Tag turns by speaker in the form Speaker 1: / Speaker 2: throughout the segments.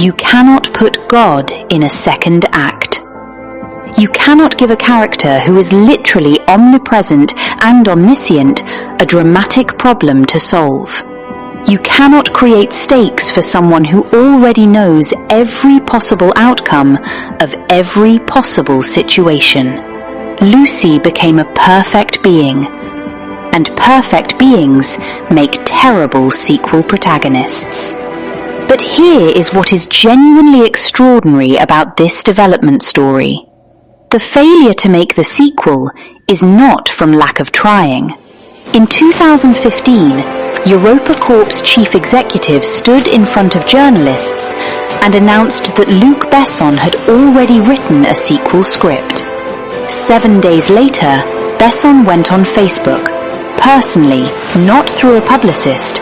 Speaker 1: You cannot put God in a second act. You cannot give a character who is literally omnipresent and omniscient a dramatic problem to solve. You cannot create stakes for someone who already knows every possible outcome of every possible situation. Lucy became a perfect being, and perfect beings make terrible sequel protagonists. But here is what is genuinely extraordinary about this development story. The failure to make the sequel is not from lack of trying. In 2015, EuropaCorp's chief executive stood in front of journalists and announced that Luc Besson had already written a sequel script. 7 days later, Besson went on Facebook, personally, not through a publicist,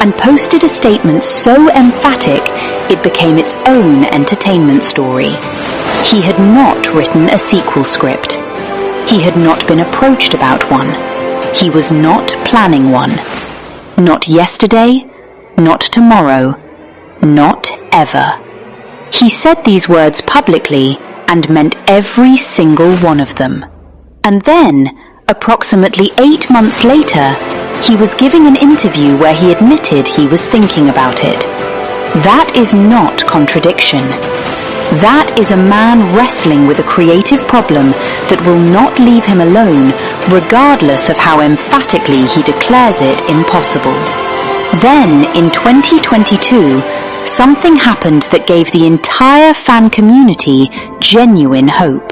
Speaker 1: and posted a statement so emphatic it became its own entertainment story. He had not written a sequel script. He had not been approached about one. He was not planning one. Not yesterday, not tomorrow, not ever. He said these words publicly and meant every single one of them. And then, approximately 8 months later, he was giving an interview where he admitted he was thinking about it. That is not contradiction. That is a man wrestling with a creative problem that will not leave him alone, regardless of how emphatically he declares it impossible. Then, in 2022, something happened that gave the entire fan community genuine hope.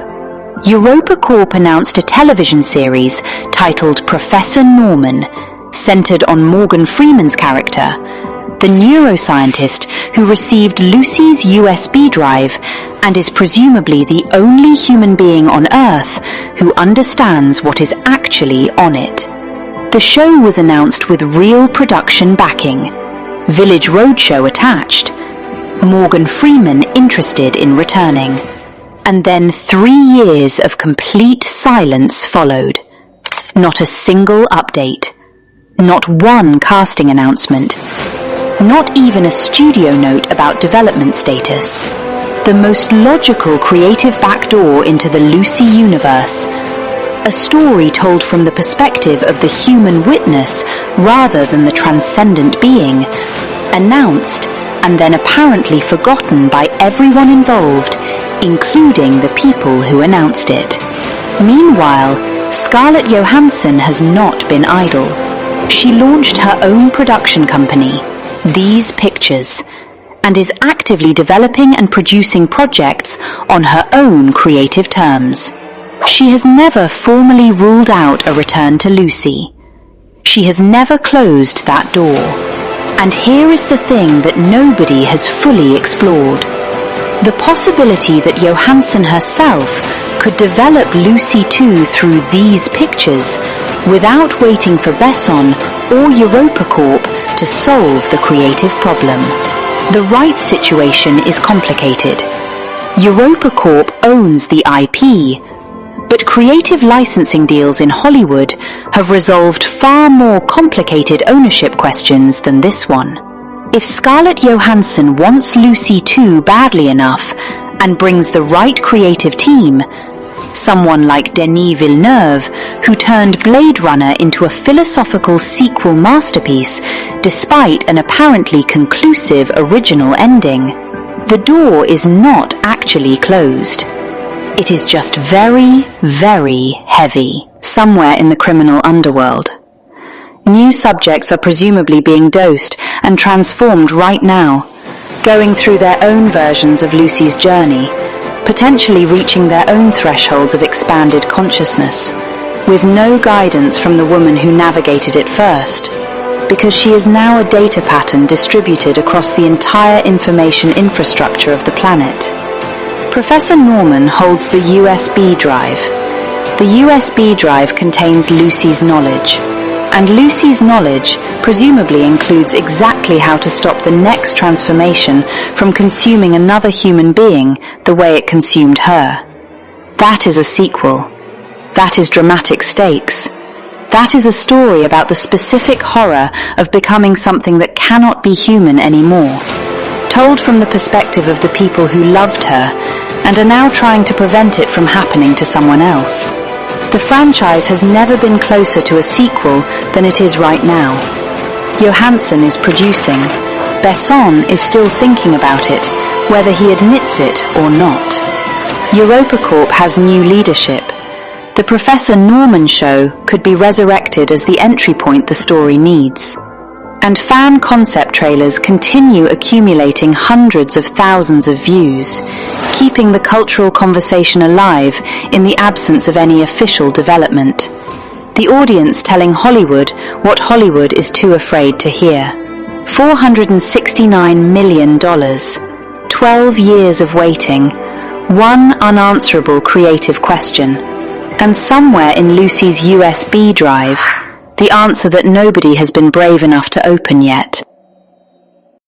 Speaker 1: EuropaCorp announced a television series titled Professor Norman, centered on Morgan Freeman's character, the neuroscientist who received Lucy's USB drive and is presumably the only human being on Earth who understands what is actually on it. The show was announced with real production backing, Village Roadshow attached, Morgan Freeman interested in returning, and then 3 years of complete silence followed. Not a single update, not one casting announcement, not even a studio note about development status. The most logical creative backdoor into the Lucy universe. A story told from the perspective of the human witness rather than the transcendent being. Announced and then apparently forgotten by everyone involved, including the people who announced it. Meanwhile, Scarlett Johansson has not been idle. She launched her own production company, These Pictures, and is actively developing and producing projects on her own creative terms. She has never formally ruled out a return to Lucy. She has never closed that door. And here is the thing that nobody has fully explored. The possibility that Johansson herself could develop Lucy 2 through These Pictures without waiting for Besson or EuropaCorp to solve the creative problem. The rights situation is complicated. EuropaCorp owns the IP, but creative licensing deals in Hollywood have resolved far more complicated ownership questions than this one. If Scarlett Johansson wants Lucy 2 badly enough and brings the right creative team, someone like Denis Villeneuve, who turned Blade Runner into a philosophical sequel masterpiece despite an apparently conclusive original ending, the door is not actually closed. It is just very, very heavy, somewhere in the criminal underworld. New subjects are presumably being dosed and transformed right now, going through their own versions of Lucy's journey, potentially reaching their own thresholds of expanded consciousness, with no guidance from the woman who navigated it first, because she is now a data pattern distributed across the entire information infrastructure of the planet. Professor Norman holds the USB drive. The USB drive contains Lucy's knowledge, and Lucy's knowledge presumably includes exactly how to stop the next transformation from consuming another human being the way it consumed her. That is a sequel. That is dramatic stakes. That is a story about the specific horror of becoming something that cannot be human anymore. told from the perspective of the people who loved her and are now trying to prevent it from happening to someone else. The franchise has never been closer to a sequel than it is right now. Johansson is producing. Besson is still thinking about it, whether he admits it or not. EuropaCorp has new leadership. The Professor Norman show could be resurrected as the entry point the story needs. And fan concept trailers continue accumulating hundreds of thousands of views, keeping the cultural conversation alive in the absence of any official development. The audience telling Hollywood what Hollywood is too afraid to hear. $469 million, 12 years of waiting, one unanswerable creative question, and somewhere in Lucy's USB drive, the answer that nobody has been brave enough to open yet.